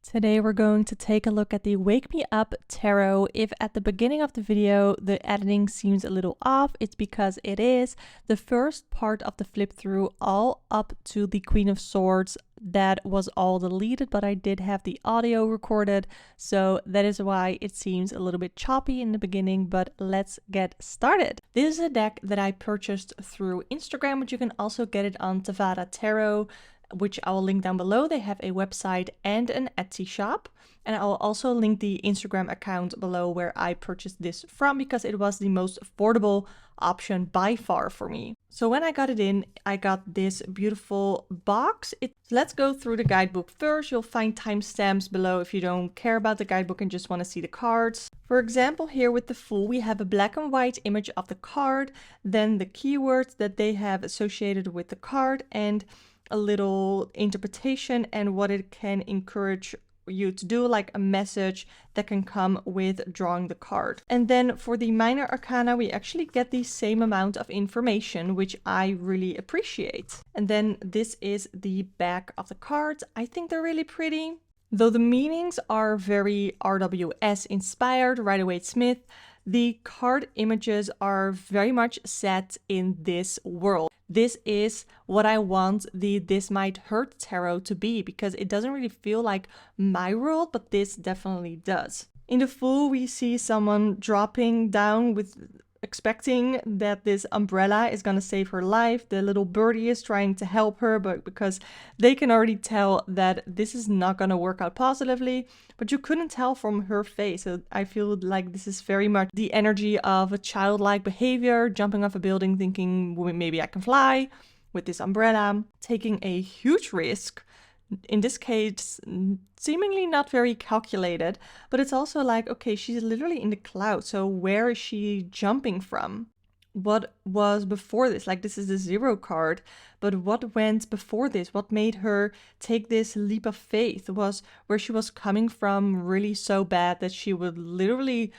Today we're going to take a look at the Wake Me Up Tarot. If at the beginning of the video the editing seems a little off, it's because it is. The first part of the flip through all up to the Queen of Swords, that was all deleted, but I did have the audio recorded, so that is why it seems a little bit choppy in the beginning, but let's get started. This is a deck that I purchased through Instagram, but you can also get it on Tavada Tarot, which I will link down below. They have a website and an Etsy shop, and I will also link the Instagram account below where I purchased this from because it was the most affordable option by far for me. So when I got it in, I got this beautiful box. Let's go through the guidebook first. You'll find timestamps below if you don't care about the guidebook and just want to see the cards. For example, here with the Fool, we have a black and white image of the card, then the keywords that they have associated with the card, and a little interpretation and what it can encourage you to do, like a message that can come with drawing the card. And then for the minor arcana, we actually get the same amount of information, which I really appreciate. And then this is the back of the cards. I think they're really pretty. Though the meanings are very RWS inspired, Rider-Waite-Smith, the card images are very much set in this world. This is what I want the This Might Hurt Tarot to be, because it doesn't really feel like my world, but this definitely does. In the Fool, we see someone dropping down with expecting that this umbrella is gonna save her life. The little birdie is trying to help her, but because they can already tell that this is not gonna work out positively, but you couldn't tell from her face. So I feel like this is very much the energy of a childlike behavior, jumping off a building thinking, well, maybe I can fly with this umbrella, taking a huge risk. In this case, seemingly not very calculated, but it's also like, okay, she's literally in the clouds, so where is she jumping from? What was before this? Like, this is the Zero card, but what went before this? What made her take this leap of faith? Was where she was coming from really so bad that she would literally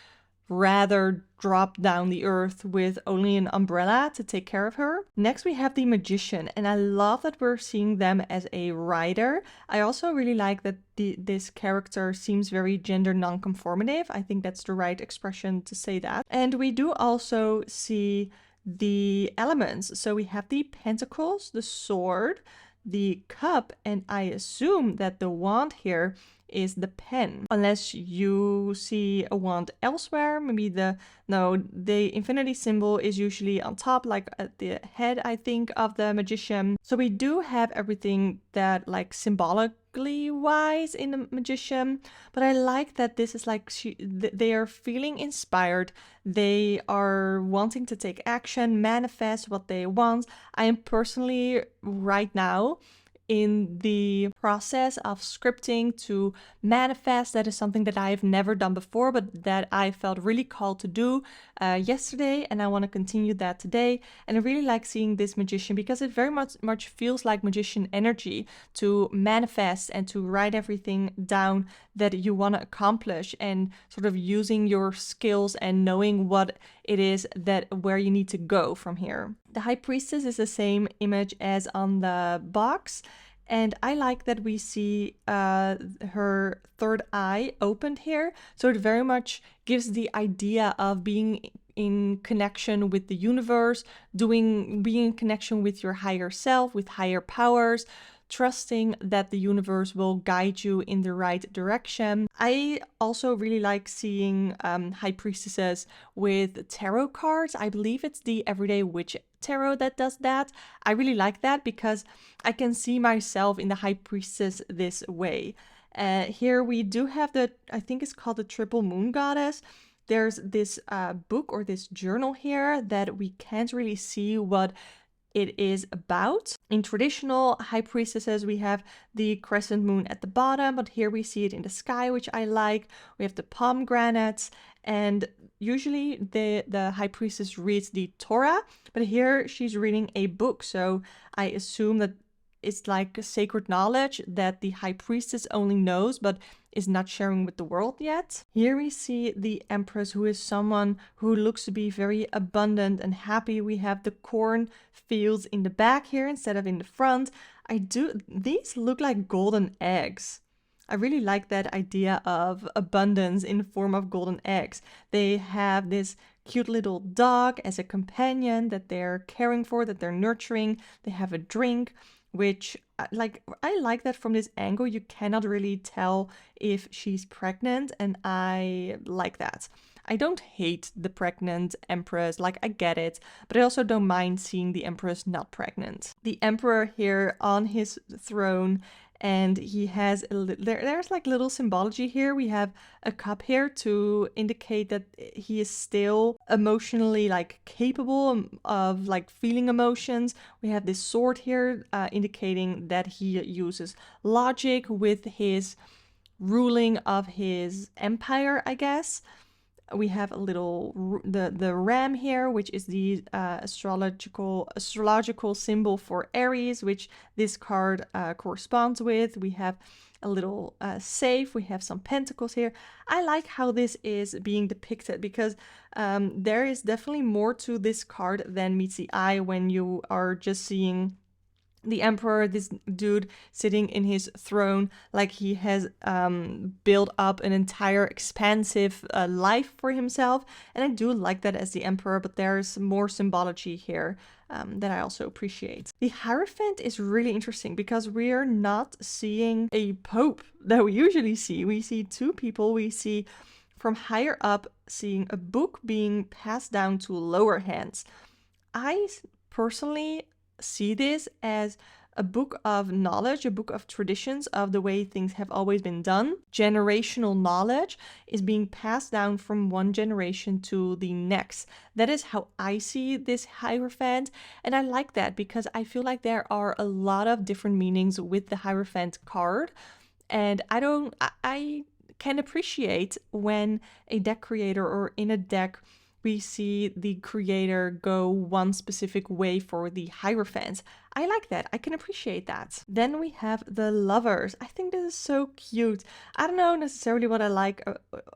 rather drop down the earth with only an umbrella to take care of her? Next we have the Magician, and I love that we're seeing them as a rider. I also really like that this character seems very gender non-conformative. I think that's the right expression to say that. And we do also see the elements. So we have the Pentacles, the Sword, the Cup, and I assume that the wand here is the pen, unless you see a wand elsewhere. Maybe the infinity symbol is usually on top, like at the head, I think, of the Magician. So we do have everything that, like, symbolically wise in the Magician, but I like that this is like they are feeling inspired. They are wanting to take action, manifest what they want. I am personally right now in the process of scripting to manifest. That is something that I've never done before, but that I felt really called to do yesterday, and I want to continue that today. And I really like seeing this Magician because it very much feels like Magician energy, to manifest and to write everything down that you want to accomplish, and sort of using your skills and knowing what it is that where you need to go from here. The High Priestess is the same image as on the box, and I like that we see her third eye opened here. So it very much gives the idea of being in connection with the universe, being in connection with your higher self, with higher powers, trusting that the universe will guide you in the right direction. I also really like seeing High Priestesses with tarot cards. I believe it's the Everyday Witch Tarot that does that. I really like that because I can see myself in the High Priestess this way. Here we do have I think it's called the Triple Moon Goddess. There's this book or this journal here that we can't really see what it is about. In traditional High Priestesses, we have the crescent moon at the bottom, but here we see it in the sky, which I like. We have the pomegranates, and usually the High Priestess reads the Torah, but here she's reading a book, so I assume that it's like a sacred knowledge that the High Priestess only knows, but is not sharing with the world yet. Here we see the Empress, who is someone who looks to be very abundant and happy. We have the corn fields in the back here instead of in the front. These look like golden eggs. I really like that idea of abundance in the form of golden eggs. They have this cute little dog as a companion that they're caring for, that they're nurturing. They have a drink, which I like that from this angle. You cannot really tell if she's pregnant, and I like that. I don't hate the pregnant empress, like I get it, but I also don't mind seeing the empress not pregnant. The emperor here on his throne, and he has there's like little symbology here. We have a cup here to indicate that he is still emotionally like capable of like feeling emotions. We have this sword here indicating that he uses logic with his ruling of his empire, I guess. We have a little the ram here, which is the astrological symbol for Aries, which this card corresponds with. We have a little safe. We have some pentacles here. I like how this is being depicted because there is definitely more to this card than meets the eye when you are just seeing the emperor, this dude sitting in his throne, like he has built up an entire expansive life for himself. And I do like that as the emperor, but there's more symbology here that I also appreciate. The Hierophant is really interesting because we're not seeing a pope that we usually see. We see two people. We see from higher up seeing a book being passed down to lower hands. I personally see this as a book of knowledge, a book of traditions of the way things have always been done. Generational knowledge is being passed down from one generation to the next. That is how I see this Hierophant, and I like that because I feel like there are a lot of different meanings with the Hierophant card, and I can appreciate when a deck creator or in a deck we see the creator go one specific way for the Hierophant. I like that. I can appreciate that. Then we have the Lovers. I think this is so cute. I don't know necessarily what I like,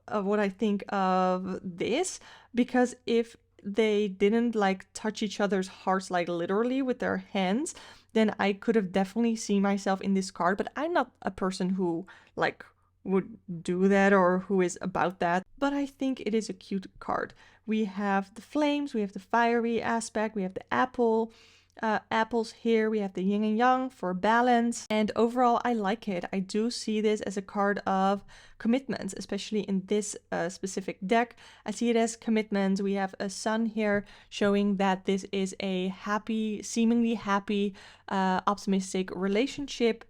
what I think of this, because if they didn't like touch each other's hearts like literally with their hands, then I could have definitely seen myself in this card, but I'm not a person who like would do that or who is about that, but I think it is a cute card. We have the flames, we have the fiery aspect, we have the apples here, we have the yin and yang for balance, and overall I like it. I do see this as a card of commitment, especially in this specific deck. I see it as commitment. We have a sun here showing that this is a happy, seemingly happy, optimistic relationship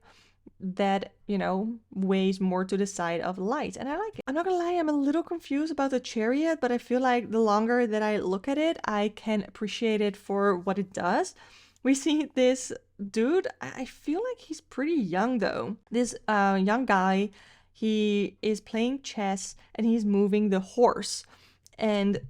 that, you know, weighs more to the side of light, and I like it. I'm not gonna lie, I'm a little confused about the Chariot, but I feel like the longer that I look at it, I can appreciate it for what it does. We see this dude, I feel like he's pretty young though. This young guy, he is playing chess and he's moving the horse, and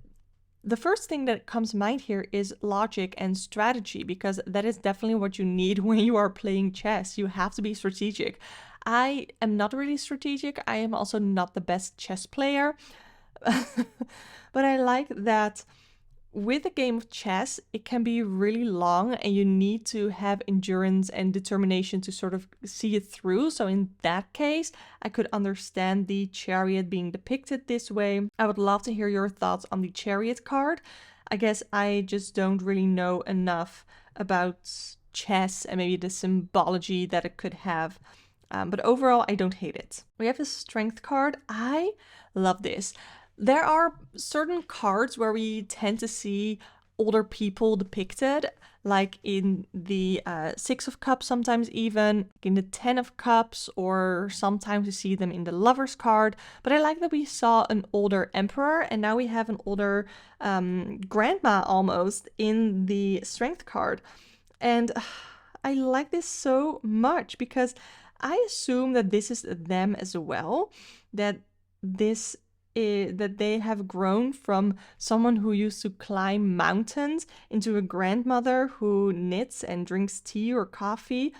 the first thing that comes to mind here is logic and strategy, because that is definitely what you need when you are playing chess. You have to be strategic. I am not really strategic. I am also not the best chess player. But I like that with a game of chess, it can be really long and you need to have endurance and determination to sort of see it through. So in that case, I could understand the Chariot being depicted this way. I would love to hear your thoughts on the Chariot card. I guess I just don't really know enough about chess and maybe the symbology that it could have. But overall, I don't hate it. We have the Strength card. I love this. There are certain cards where we tend to see older people depicted, like in the Six of Cups, sometimes even in the 10 of Cups, or sometimes we see them in the Lovers card. But I like that we saw an older emperor, and now we have an older grandma almost in the Strength card. And I like this so much because I assume that this is them as well, that they have grown from someone who used to climb mountains into a grandmother who knits and drinks tea or coffee.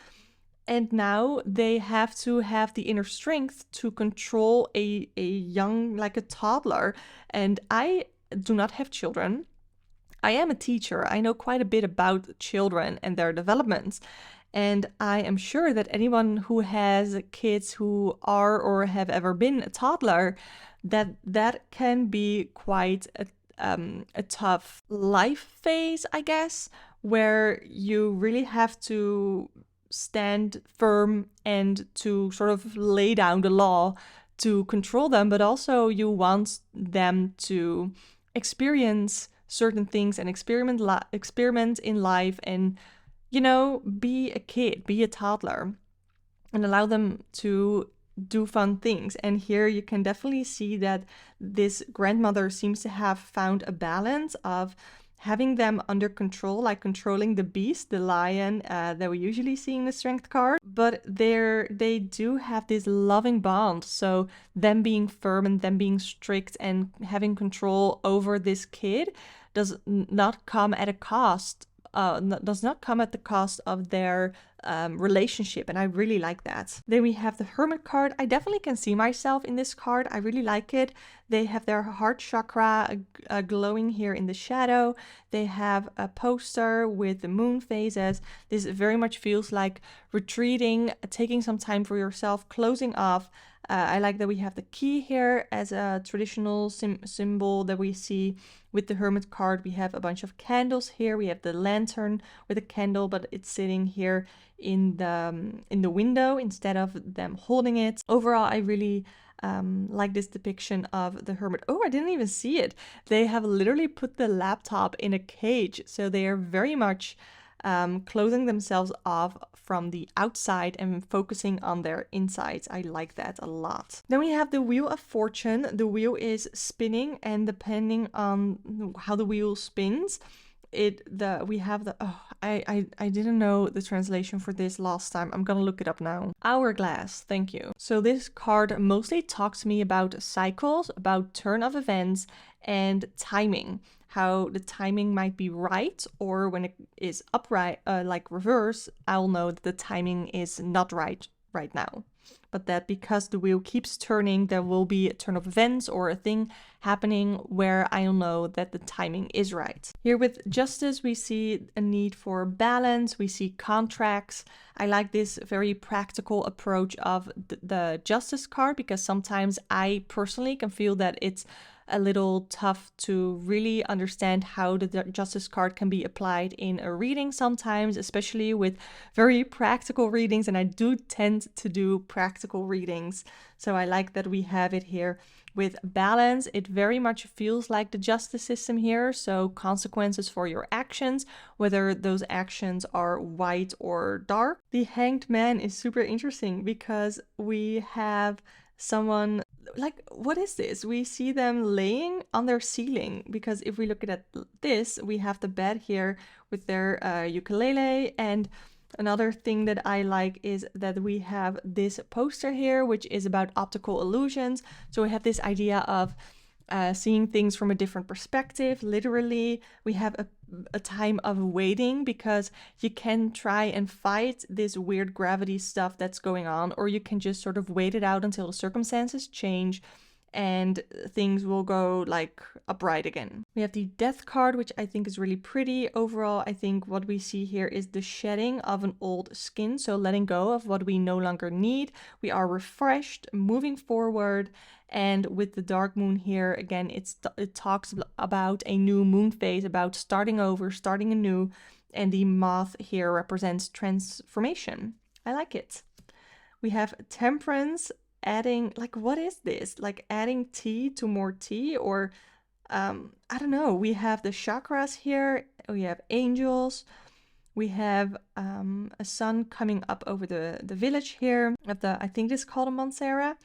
And now they have to have the inner strength to control a young, like a toddler. And I do not have children. I am a teacher. I know quite a bit about children and their developments. And I am sure that anyone who has kids who are or have ever been a toddler, that can be quite a tough life phase, I guess, where you really have to stand firm and to sort of lay down the law to control them, but also you want them to experience certain things and experiment in life and, you know, be a kid, be a toddler, and allow them to do fun things. And here you can definitely see that this grandmother seems to have found a balance of having them under control, like controlling the beast, the lion that we usually see in the strength card, but they do have this loving bond. So them being firm and them being strict and having control over this kid does not come at a cost. Does not come at the cost of their relationship, and I really like that. Then we have the Hermit card. I definitely can see myself in this card. I really like it. They have their heart chakra glowing here in the shadow. They have a poster with the moon phases. This very much feels like retreating, taking some time for yourself, closing off. I like that we have the key here as a traditional symbol that we see with the Hermit card. We have a bunch of candles here. We have the lantern with a candle, but it's sitting here in the window instead of them holding it. Overall, I really like this depiction of the Hermit. Oh, I didn't even see it. They have literally put the laptop in a cage, so they are very much closing themselves off from the outside and focusing on their insides. I like that a lot. Then we have the Wheel of Fortune. The wheel is spinning, and depending on how the wheel spins, I didn't know the translation for this last time. I'm gonna look it up now. Hourglass, thank you. So this card mostly talks to me about cycles, about turn of events, and timing. How the timing might be right, or when it is upright, like reverse, I'll know that the timing is not right now. But that because the wheel keeps turning, there will be a turn of events or a thing happening where I'll know that the timing is right. Here with Justice, we see a need for balance, we see contracts. I like this very practical approach of the Justice card, because sometimes I personally can feel that it's a little tough to really understand how the Justice card can be applied in a reading sometimes, especially with very practical readings, and I do tend to do practical readings. So I like that we have it here with balance. It very much feels like the justice system here, so consequences for your actions, whether those actions are white or dark. The Hanged Man is super interesting because we have someone, like, what is this? We see them laying on their ceiling, because if we look at this, we have the bed here with their ukulele. And another thing that I like is that we have this poster here, which is about optical illusions. So we have this idea of seeing things from a different perspective. Literally, we have a time of waiting, because you can try and fight this weird gravity stuff that's going on, or you can just sort of wait it out until the circumstances change and things will go like upright again. We have the Death card, which I think is really pretty. Overall, I think what we see here is the shedding of an old skin, so letting go of what we no longer need. We are refreshed, moving forward. And with the dark moon here, again, it talks about a new moon phase, about starting over, starting anew. And the moth here represents transformation. I like it. We have Temperance, adding, like, what is this? Like adding tea to more tea, or I don't know. We have the chakras here. We have angels. We have a sun coming up over the village here. I think this is called a Mansera.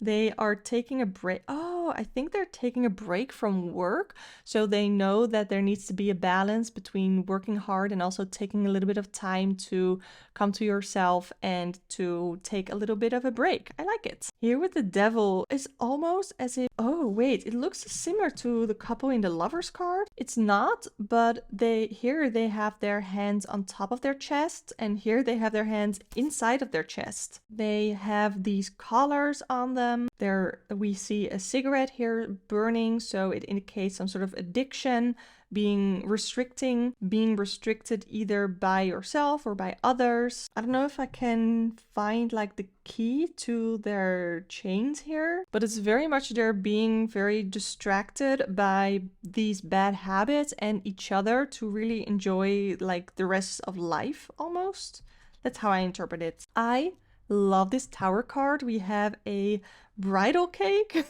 They are taking a break. Oh, I think they're taking a break from work. So they know that there needs to be a balance between working hard and also taking a little bit of time to come to yourself and to take a little bit of a break. I like it. Here with the Devil, it's almost as if, oh wait, it looks similar to the couple in the Lovers card. It's not, but here they have their hands on top of their chest, and here they have their hands inside of their chest. They have these collars on them. There we see a cigarette here burning, so it indicates some sort of addiction, being restricted either by yourself or by others. I don't know if I can find like the key to their chains here, but it's very much they're being very distracted by these bad habits and each other to really enjoy like the rest of life almost. That's how I interpret it. I love this tower card. We have a bridal cake.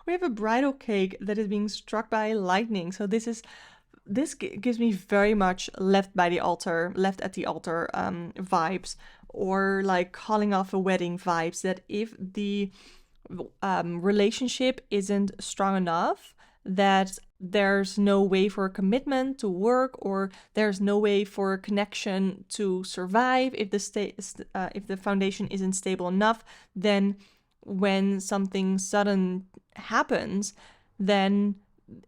We have a bridal cake that is being struck by lightning. So this gives me very much left at the altar vibes, or like calling off a wedding vibes, that if the relationship isn't strong enough, that there's no way for a commitment to work, or there's no way for a connection to survive if the foundation isn't stable enough, then when something sudden happens, then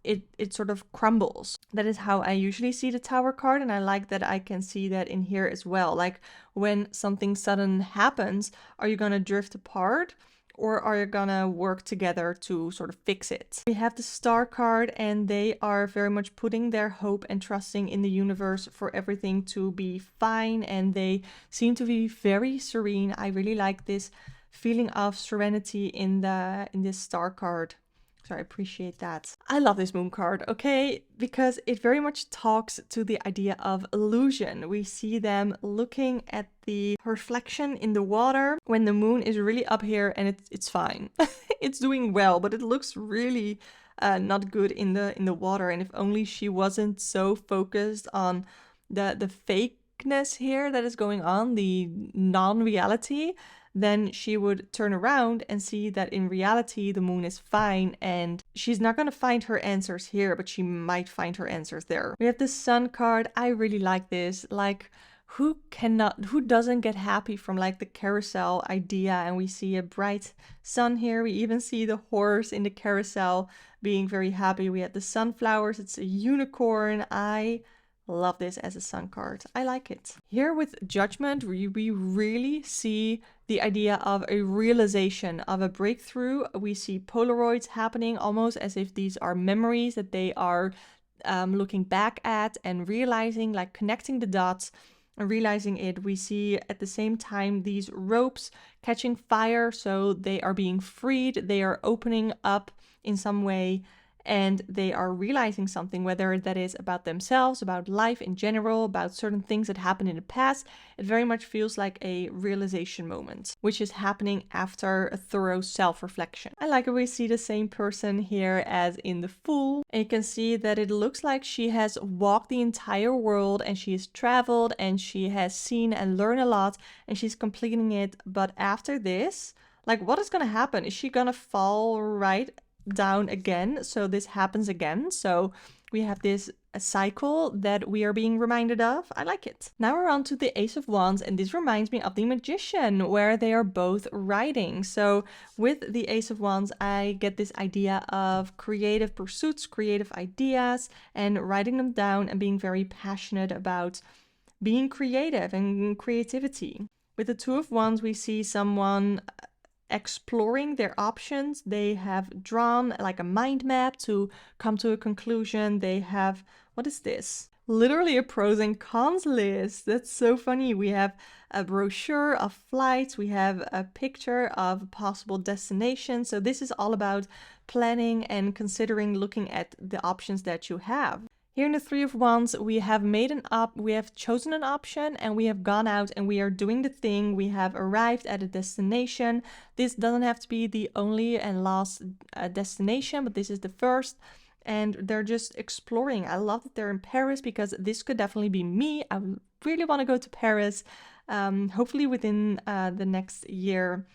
it sort of crumbles. That is how I usually see the tower card, and I like that I can see that in here as well. Like when something sudden happens, are you gonna drift apart, or are you gonna work together to sort of fix it? We have the star card, and they are very much putting their hope and trusting in the universe for everything to be fine, and they seem to be very serene. I really like this feeling of serenity in this star card. So I appreciate that. I love this moon card, okay? Because it very much talks to the idea of illusion. We see them looking at the reflection in the water when the moon is really up here, and it's fine. It's doing well, but it looks really not good in the water. And if only she wasn't so focused on the fakeness here that is going on, the non-reality, then she would turn around and see that in reality the moon is fine, and she's not going to find her answers here, but she might find her answers there. We have the sun card. I really like this. Like, who doesn't get happy from like the carousel idea? And we see a bright sun here. We even see the horse in the carousel being very happy. We have the sunflowers. It's a unicorn. I love this as a sun card. I like it. Here with Judgment, we really see the idea of a realization, of a breakthrough. We see Polaroids happening, almost as if these are memories that they are looking back at and realizing, like connecting the dots and realizing it. We see at the same time these ropes catching fire, so they are being freed. They are opening up in some way, and they are realizing something, whether that is about themselves, about life in general, about certain things that happened in the past. It very much feels like a realization moment, which is happening after a thorough self-reflection. I like how we see the same person here as in the Fool, and you can see that it looks like she has walked the entire world, and she has traveled, and she has seen and learned a lot, and she's completing it. But after this, like, what is gonna happen? Is she gonna fall right down again? So this happens again. So we have this cycle that we are being reminded of. I like it. Now we're on to the Ace of Wands, and this reminds me of the Magician, where they are both writing. So with the Ace of Wands, I get this idea of creative pursuits, creative ideas, and writing them down and being very passionate about being creative and creativity. With the Two of Wands, we see someone exploring their options. They have drawn like a mind map to come to a conclusion. They have, what is this? Literally a pros and cons list. That's so funny. We have a brochure of flights. We have a picture of a possible destination. So this is all about planning and considering, looking at the options that you have. Here in the Three of Wands, we have chosen an option, and we have gone out and we are doing the thing. We have arrived at a destination. This doesn't have to be the only and last destination, but this is the first, and they're just exploring. I love that they're in Paris, because this could definitely be me. I really want to go to Paris, hopefully within the next year.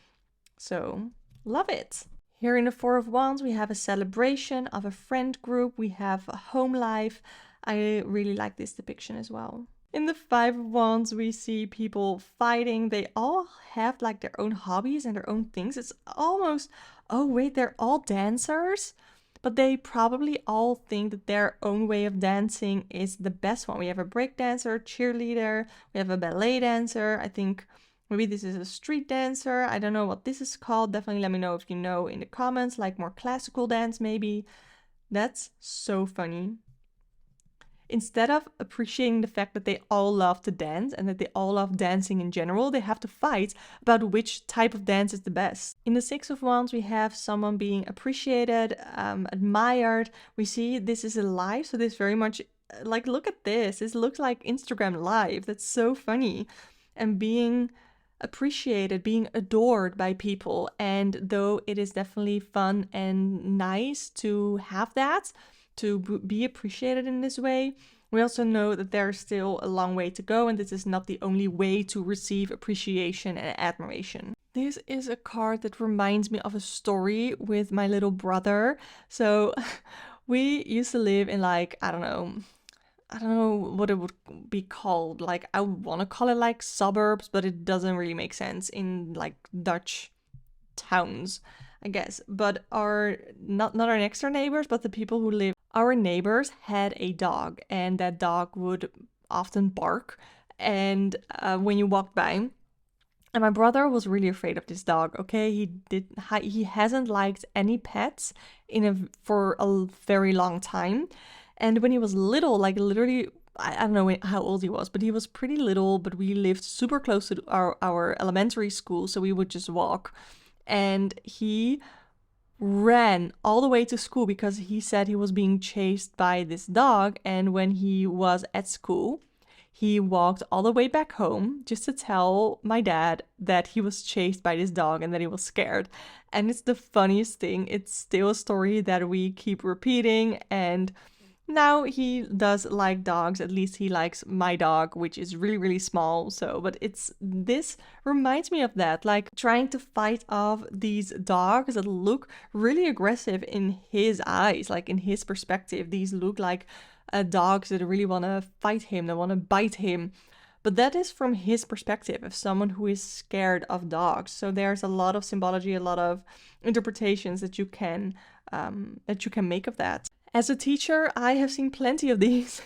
So love it. Here in the Four of Wands, we have a celebration of a friend group. We have a home life. I really like this depiction as well. In the Five of Wands, we see people fighting. They all have like their own hobbies and their own things. It's almost, oh wait, they're all dancers, but they probably all think that their own way of dancing is the best one. We have a break dancer, cheerleader, we have a ballet dancer. I think maybe this is a street dancer. I don't know what this is called. Definitely let me know if you know in the comments, like more classical dance maybe. That's so funny. instead of appreciating the fact that they all love to dance and that they all love dancing in general, they have to fight about which type of dance is the best. In the Six of Wands, we have someone being appreciated, admired. We see this is a live, so this very much, like, look at this. This looks like Instagram Live. That's so funny. And being appreciated, being adored by people. And though it is definitely fun and nice to have that, to be appreciated in this way, we also know that there's still a long way to go, and this is not the only way to receive appreciation and admiration. This is a card that reminds me of a story with my little brother. So we used to live in, like, I don't know what it would be called. Like, I want to call it like suburbs, but it doesn't really make sense in like Dutch towns, I guess. But not our next door neighbors, but the people who live, our neighbors had a dog, and that dog would often bark and when you walked by. And my brother was really afraid of this dog. Okay, he hasn't liked any pets for a very long time. And when he was little, like literally, I don't know how old he was, but he was pretty little. But we lived super close to our elementary school, so we would just walk. And he ran all the way to school because he said he was being chased by this dog. And when he was at school, he walked all the way back home just to tell my dad that he was chased by this dog and that he was scared. And it's the funniest thing. It's still a story that we keep repeating, and now he does like dogs. At least he likes my dog, which is really, really small. So, but this reminds me of that, like trying to fight off these dogs that look really aggressive in his eyes, like in his perspective. These look like dogs that really want to fight him, that want to bite him. But that is from his perspective, of someone who is scared of dogs. So there's a lot of symbology, a lot of interpretations that you can make of that. As a teacher, I have seen plenty of these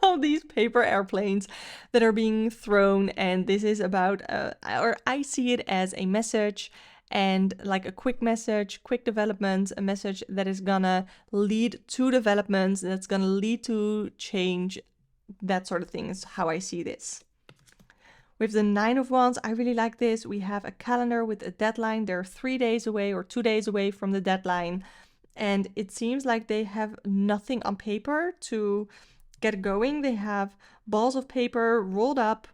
of these paper airplanes that are being thrown, and this is about or I see it as a message, and like a quick message, quick development, a message that is gonna lead to developments, that's gonna lead to change. That sort of thing is how I see this. With the Nine of Wands, I really like this. We have a calendar with a deadline. They're 3 days away or 2 days away from the deadline. And it seems like they have nothing on paper to get going. They have balls of paper rolled up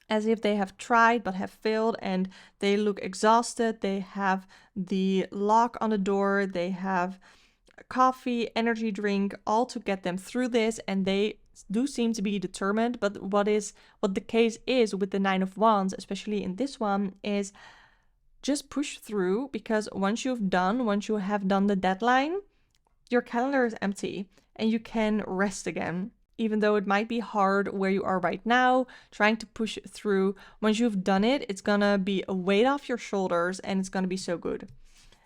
as if they have tried but have failed, and they look exhausted. They have the lock on the door. They have coffee, energy drink, all to get them through this, and they do seem to be determined. But what the case is with the Nine of Wands, especially in this one, is just push through, because once you have done the deadline, your calendar is empty and you can rest again. Even though it might be hard where you are right now, trying to push through, once you've done it, it's gonna be a weight off your shoulders and it's gonna be so good.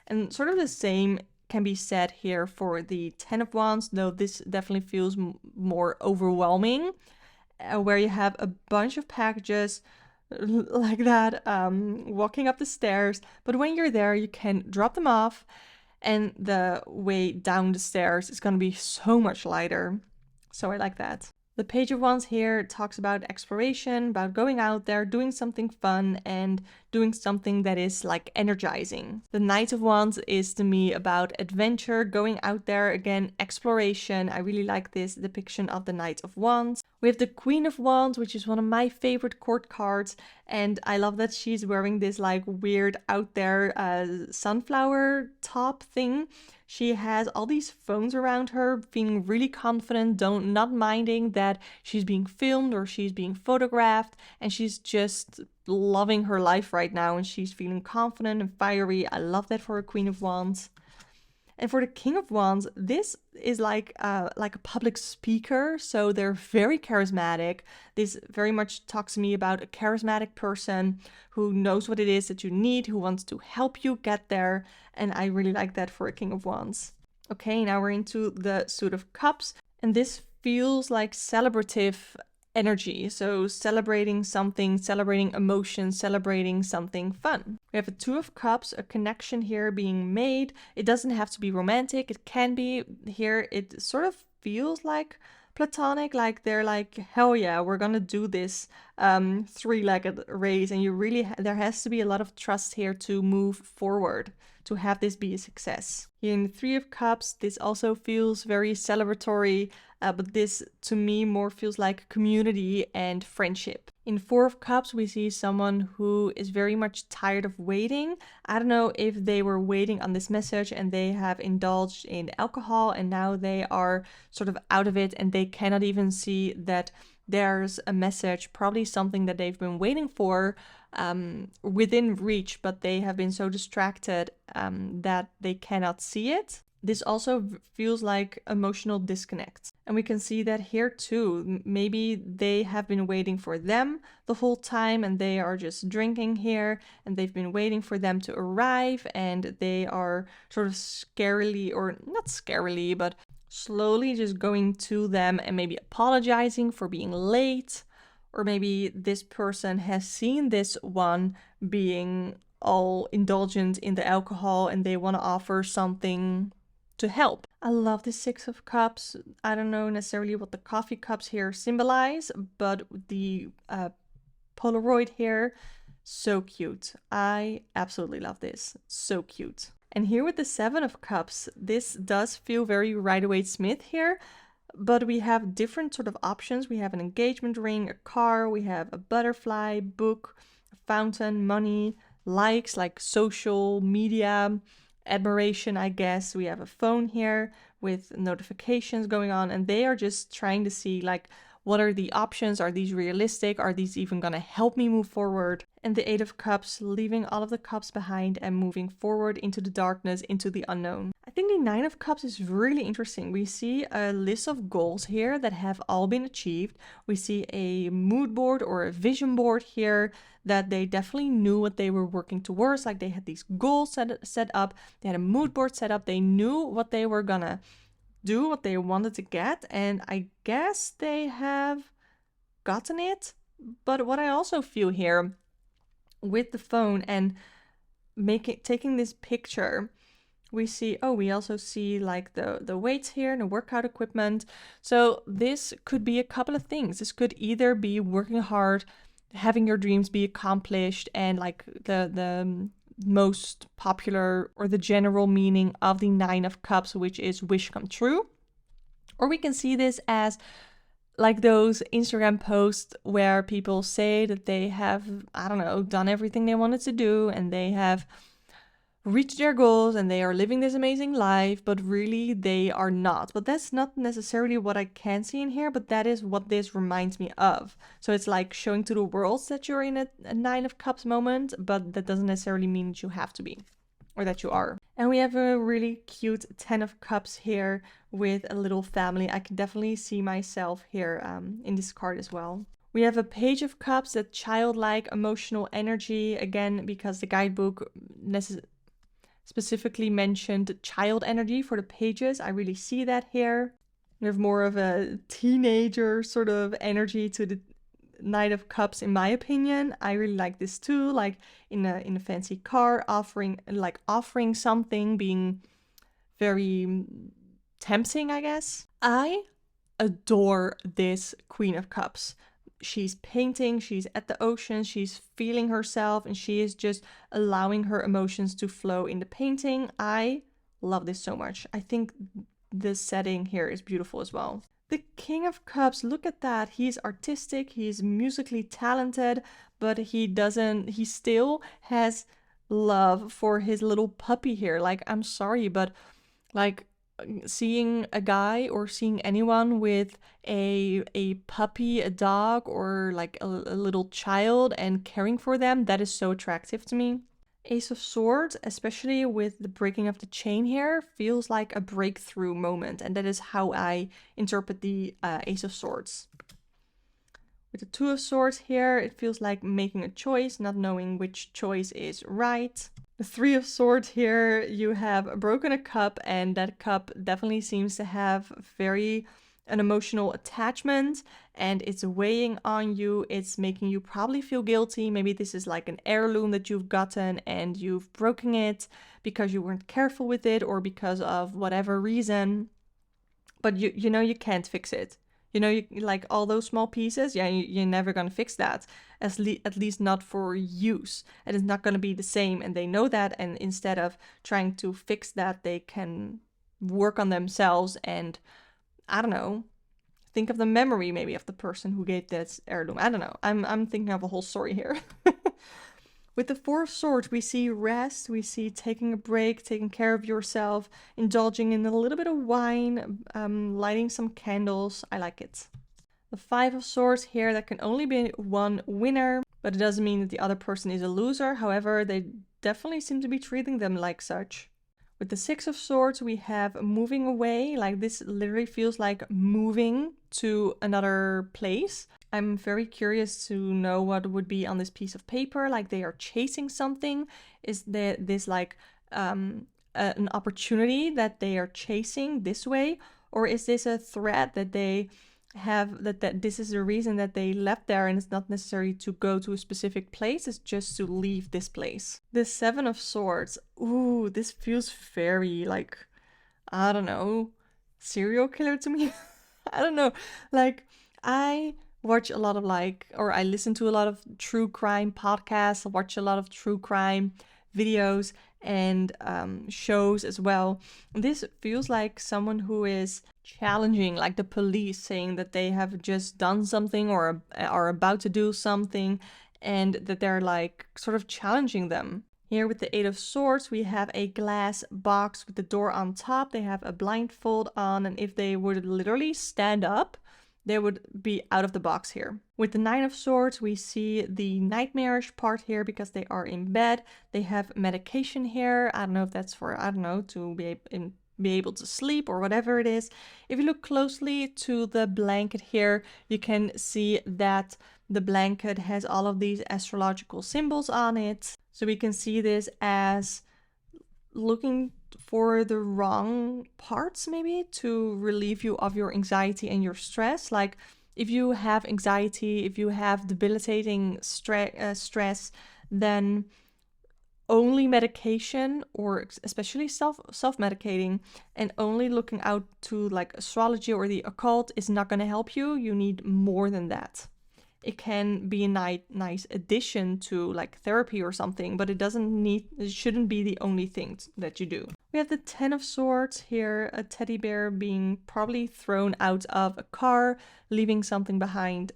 And sort of the same can be said here for the Ten of Wands, though this definitely feels more overwhelming, where you have a bunch of packages like that, walking up the stairs. But when you're there, you can drop them off, and the way down the stairs is going to be so much lighter. So I like that. The Page of Wands here talks about exploration, about going out there, doing something fun, and doing something that is like energizing. The Knight of Wands is to me about adventure, going out there, again, exploration. I really like this depiction of the Knight of Wands. We have the Queen of Wands, which is one of my favorite court cards, and I love that she's wearing this like weird out there sunflower top thing. She has all these phones around her, feeling really confident, not minding that she's being filmed or she's being photographed, and she's just loving her life right now, and she's feeling confident and fiery. I love that for a Queen of Wands. And for the King of Wands, this is like a public speaker, so they're very charismatic. This very much talks to me about a charismatic person who knows what it is that you need, who wants to help you get there, and I really like that for a King of Wands. Okay, now we're into the Suit of Cups, and this feels like celebrative energy. So celebrating something, celebrating emotion, celebrating something fun. We have a Two of Cups, a connection here being made. It doesn't have to be romantic. It can be. Here it sort of feels like platonic, like they're like, hell yeah, we're gonna do this three-legged race, and you really there has to be a lot of trust here to move forward, to have this be a success. Here in the Three of Cups, this also feels very celebratory, but this to me more feels like community and friendship. In Four of Cups, we see someone who is very much tired of waiting. I don't know if they were waiting on this message and they have indulged in alcohol and now they are sort of out of it and they cannot even see that there's a message, probably something that they've been waiting for within reach, but they have been so distracted that they cannot see it. This also feels like emotional disconnect. And we can see that here too. Maybe they have been waiting for them the whole time and they are just drinking here and they've been waiting for them to arrive and they are sort of scarily, or not scarily, but slowly just going to them and maybe apologizing for being late. Or maybe this person has seen this one being all indulgent in the alcohol and they want to offer something to help. I love the Six of Cups. I don't know necessarily what the coffee cups here symbolize, but the Polaroid here, so cute. I absolutely love this. So cute. And here with the Seven of Cups, this does feel very Rider-Waite-Smith here, but we have different sort of options. We have an engagement ring, a car, we have a butterfly, book, a fountain, money, likes like social media, admiration, I guess. We have a phone here with notifications going on, and they are just trying to see like, what are the options? Are these realistic? Are these even gonna help me move forward? And the Eight of Cups, leaving all of the cups behind and moving forward into the darkness, into the unknown. I think the Nine of Cups is really interesting. We see a list of goals here that have all been achieved. We see a mood board or a vision board here that they definitely knew what they were working towards. Like they had these goals set up, they had a mood board set up, they knew what they were gonna do, what they wanted to get, and I guess they have gotten it. But what I also feel here with the phone and taking this picture, we also see like the weights here and the workout equipment. So this could be a couple of things. This could either be working hard, having your dreams be accomplished, and like the most popular or the general meaning of the Nine of Cups, which is wish come true. Or we can see this as like those Instagram posts where people say that they have, I don't know, done everything they wanted to do and they have reached their goals and they are living this amazing life, but really they are not. But that's not necessarily what I can see in here, but that is what this reminds me of. So it's like showing to the world that you're in a Nine of Cups moment, but that doesn't necessarily mean that you have to be, or that you are. And we have a really cute Ten of Cups here with a little family. I can definitely see myself here in this card as well. We have a Page of Cups, that childlike emotional energy, again, because the guidebook specifically mentioned child energy for the pages. I really see that here. We have more of a teenager sort of energy to the Knight of Cups, in my opinion. I really like this too, like in a fancy car, offering something, being very tempting, I guess. I adore this Queen of Cups. She's painting, she's at the ocean, she's feeling herself, and she is just allowing her emotions to flow in the painting. I love this so much. I think the setting here is beautiful as well. The King of Cups, look at that. He's artistic, he's musically talented, but he still has love for his little puppy here. Like, I'm sorry, but like seeing a guy or seeing anyone with a puppy, a dog, or like a little child and caring for them, that is so attractive to me. Ace of Swords, especially with the breaking of the chain here, feels like a breakthrough moment, and that is how I interpret the Ace of Swords. With the Two of Swords here, it feels like making a choice, not knowing which choice is right. The Three of Swords here, you have broken a cup, and that cup definitely seems to have an emotional attachment, and it's weighing on you. It's making you probably feel guilty. Maybe this is like an heirloom that you've gotten and you've broken it because you weren't careful with it or because of whatever reason. But you know you can't fix it. You know, like all those small pieces, yeah, you're never gonna fix that, at least not for use. And it's not gonna be the same, and they know that, and instead of trying to fix that, they can work on themselves and, I don't know, think of the memory maybe of the person who gave this heirloom. I don't know. I'm thinking of a whole story here. With the Four of Swords, we see rest, we see taking a break, taking care of yourself, indulging in a little bit of wine, lighting some candles. I like it. The Five of Swords here, that can only be one winner, but it doesn't mean that the other person is a loser. However, they definitely seem to be treating them like such. With the Six of Swords, we have moving away. Like, this literally feels like moving to another place. I'm very curious to know what would be on this piece of paper. Like, they are chasing something. Is there this like an opportunity that they are chasing this way? Or is this a threat that they have, that this is the reason that they left there, and it's not necessary to go to a specific place, it's just to leave this place. The Seven of Swords. Ooh, this feels very like, I don't know, serial killer to me. I don't know. Like, I watch a lot of I listen to a lot of true crime podcasts, I watch a lot of true crime videos and shows as well. This feels like someone who is challenging, like the police, saying that they have just done something or are about to do something, and that they're like sort of challenging them. Here with the Eight of Swords, we have a glass box with the door on top. They have a blindfold on, and if they would literally stand up, they would be out of the box here. With the Nine of Swords, we see the nightmarish part here because they are in bed. They have medication here. I don't know if that's for, I don't know, to be able to sleep or whatever it is. If you look closely to the blanket here, you can see that the blanket has all of these astrological symbols on it. So we can see this as looking for the wrong parts maybe to relieve you of your anxiety and your stress. Like, if you have anxiety, if you have debilitating stress, then only medication, or especially self-medicating, and only looking out to like astrology or the occult is not going to help you. You need more than that. It can be a nice addition to like therapy or something, but it shouldn't be the only thing that you do. We have the Ten of Swords here, a teddy bear being probably thrown out of a car, leaving something behind,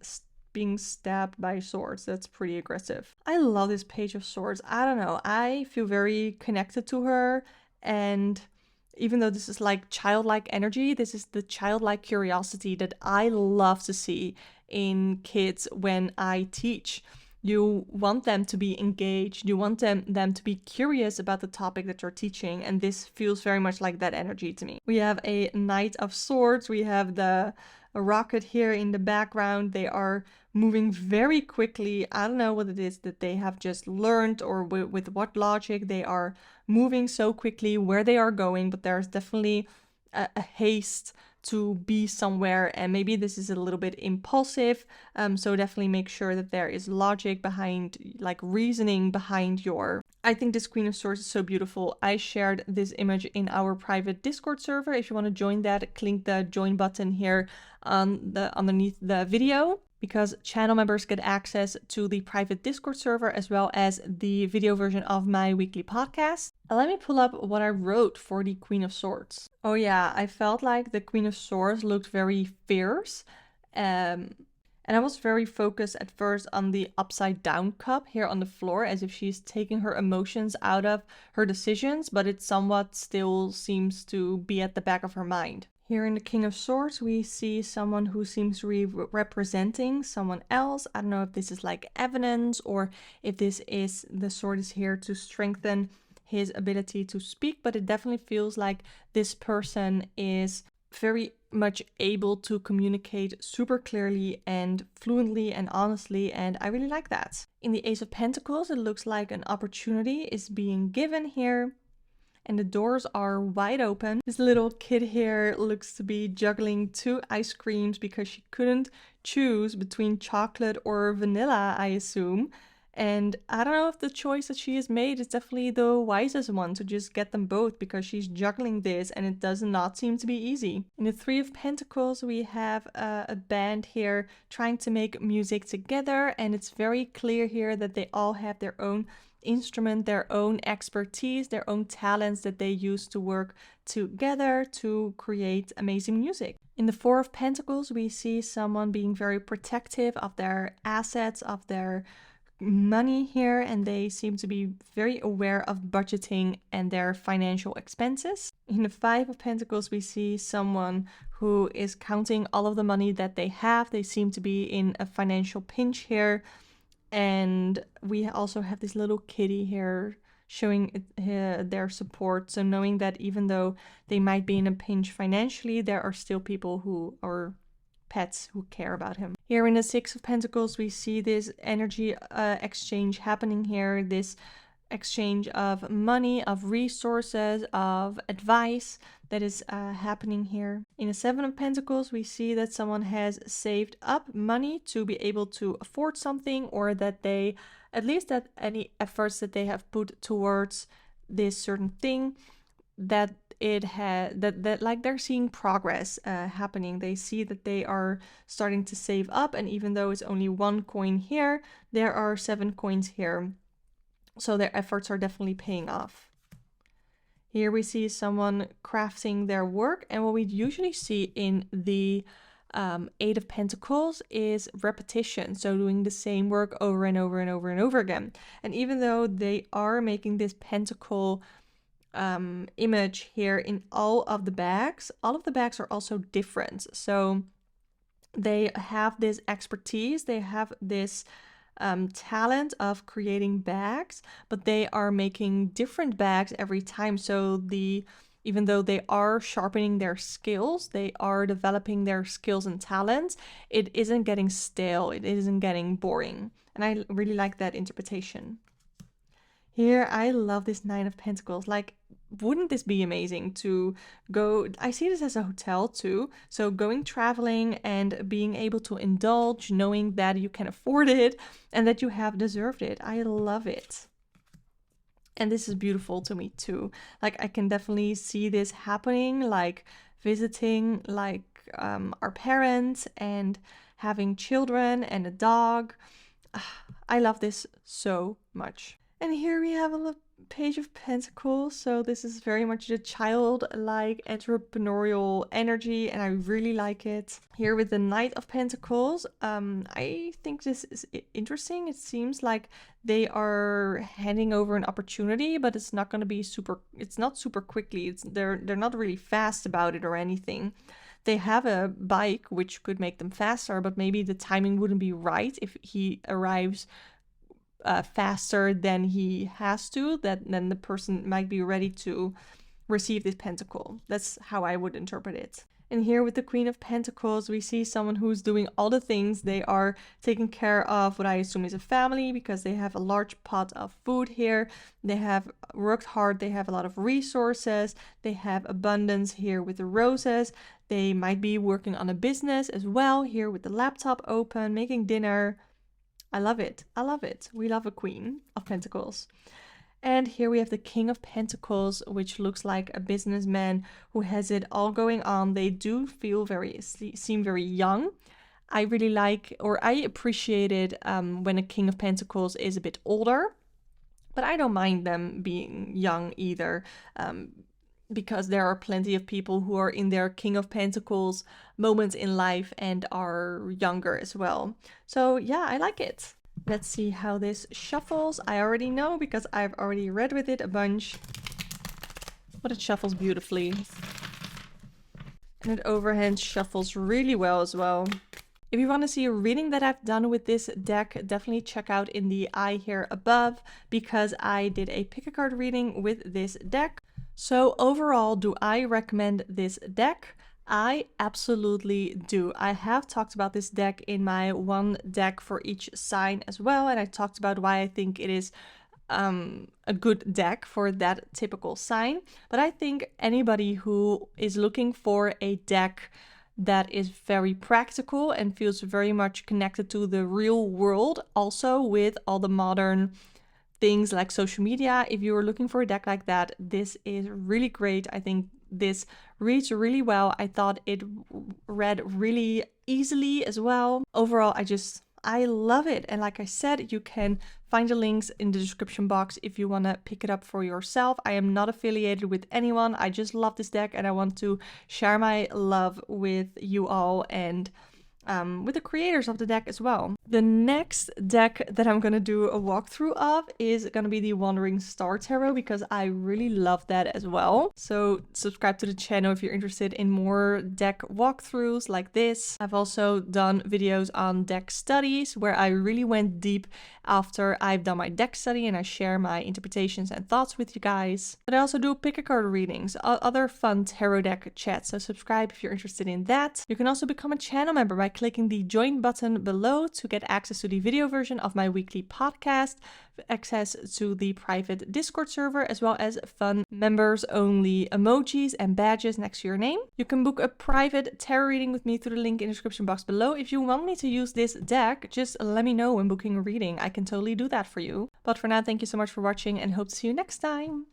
being stabbed by swords. That's pretty aggressive. I love this Page of Swords. I don't know, I feel very connected to her, and even though this is like childlike energy, this is the childlike curiosity that I love to see in kids when I teach. You want them to be engaged, you want them to be curious about the topic that you're teaching, and this feels very much like that energy to me. We have a Knight of Swords, we have a rocket here in the background. They are moving very quickly. I don't know what it is that they have just learned, or with what logic they are moving so quickly, where they are going, but there's definitely a haste to be somewhere, and maybe this is a little bit impulsive, so definitely make sure that there is logic behind, like reasoning behind your... I think this Queen of Swords is so beautiful. I shared this image in our private Discord server. If you want to join that, click the join button here underneath the video, because channel members get access to the private Discord server as well as the video version of my weekly podcast. Let me pull up what I wrote for the Queen of Swords. Oh yeah, I felt like the Queen of Swords looked very fierce. And I was very focused at first on the upside down cup here on the floor, as if she's taking her emotions out of her decisions, but it somewhat still seems to be at the back of her mind. Here in the King of Swords, we see someone who seems to be representing someone else. I don't know if this is like evidence, or if this is, the sword is here to strengthen his ability to speak, but it definitely feels like this person is very much able to communicate super clearly and fluently and honestly, and I really like that. In the Ace of Pentacles, it looks like an opportunity is being given here, and the doors are wide open. This little kid here looks to be juggling 2 ice creams because she couldn't choose between chocolate or vanilla, I assume. And I don't know if the choice that she has made is definitely the wisest one, to just get them both, because she's juggling this and it does not seem to be easy. In the Three of Pentacles, we have a band here trying to make music together, and it's very clear here that they all have their own instrument, their own expertise, their own talents that they use to work together to create amazing music. In the Four of Pentacles, we see someone being very protective of their assets, of their money here, and they seem to be very aware of budgeting and their financial expenses. In the Five of Pentacles, we see someone who is counting all of the money that they have. They seem to be in a financial pinch here. And we also have this little kitty here showing their support. So knowing that even though they might be in a pinch financially, there are still people who are pets who care about him. Here in the Six of Pentacles, we see this energy exchange happening here, this exchange of money, of resources, of advice that is happening here. In the Seven of Pentacles, we see that someone has saved up money to be able to afford something, or that they, at least that any efforts that they have put towards this certain thing, that it had that like they're seeing progress happening. They see that they are starting to save up, and even though it's only one coin here, there are 7 coins here. So their efforts are definitely paying off. Here we see someone crafting their work, and what we usually see in the Eight of Pentacles is repetition, so doing the same work over and over and over and over again. And even though they are making this pentacle image here in all of the bags are also different. So they have this expertise, they have this talent of creating bags, but they are making different bags every time. So even though they are sharpening their skills, they are developing their skills and talents, it isn't getting stale, it isn't getting boring. And I really like that interpretation. Here, I love this Nine of Pentacles. Like, wouldn't this be amazing to go? I see this as a hotel too. So going traveling and being able to indulge, knowing that you can afford it and that you have deserved it. I love it. And this is beautiful to me too. Like, I can definitely see this happening, like visiting like our parents and having children and a dog. I love this so much. And here we have a Page of Pentacles. So this is very much the childlike entrepreneurial energy, and I really like it. Here with the Knight of Pentacles, I think this is interesting. It seems like they are handing over an opportunity, but it's not going to be it's not super quickly. They're not really fast about it or anything. They have a bike which could make them faster, but maybe the timing wouldn't be right if he arrives faster than he has to, then the person might be ready to receive this pentacle. That's how I would interpret it. And here with the Queen of Pentacles, we see someone who's doing all the things. They are taking care of what I assume is a family, because they have a large pot of food here. They have worked hard. They have a lot of resources. They have abundance here with the roses. They might be working on a business as well, here with the laptop open, making dinner. I love it. I love it. We love a Queen of Pentacles. And here we have the King of Pentacles, which looks like a businessman who has it all going on. They do seem very young. I really like, or I appreciate it when a King of Pentacles is a bit older, but I don't mind them being young either. Because there are plenty of people who are in their King of Pentacles moments in life and are younger as well. So yeah, I like it. Let's see how this shuffles. I already know because I've already read with it a bunch. But it shuffles beautifully. And it overhand shuffles really well as well. If you want to see a reading that I've done with this deck, definitely check out in the eye here above, because I did a pick a card reading with this deck. So overall, do I recommend this deck? I absolutely do. I have talked about this deck in my one deck for each sign as well, and I talked about why I think it is a good deck for that typical sign. But I think anybody who is looking for a deck that is very practical and feels very much connected to the real world, also with all the modern things like social media. If you are looking for a deck like that, this is really great. I think this reads really well. I thought it read really easily as well. Overall, I love it. And like I said, you can find the links in the description box if you want to pick it up for yourself. I am not affiliated with anyone. I just love this deck and I want to share my love with you all and with the creators of the deck as well. The next deck that I'm going to do a walkthrough of is going to be the Wandering Star Tarot, because I really love that as well. So subscribe to the channel if you're interested in more deck walkthroughs like this. I've also done videos on deck studies where I really went deep after I've done my deck study and I share my interpretations and thoughts with you guys. But I also do pick a card readings, other fun tarot deck chats, so subscribe if you're interested in that. You can also become a channel member by clicking the join button below to get access to the video version of my weekly podcast, access to the private Discord server, as well as fun members only emojis and badges next to your name. You can book a private tarot reading with me through the link in the description box below. If you want me to use this deck, just let me know when booking a reading. I can totally do that for you. But for now, thank you so much for watching and hope to see you next time.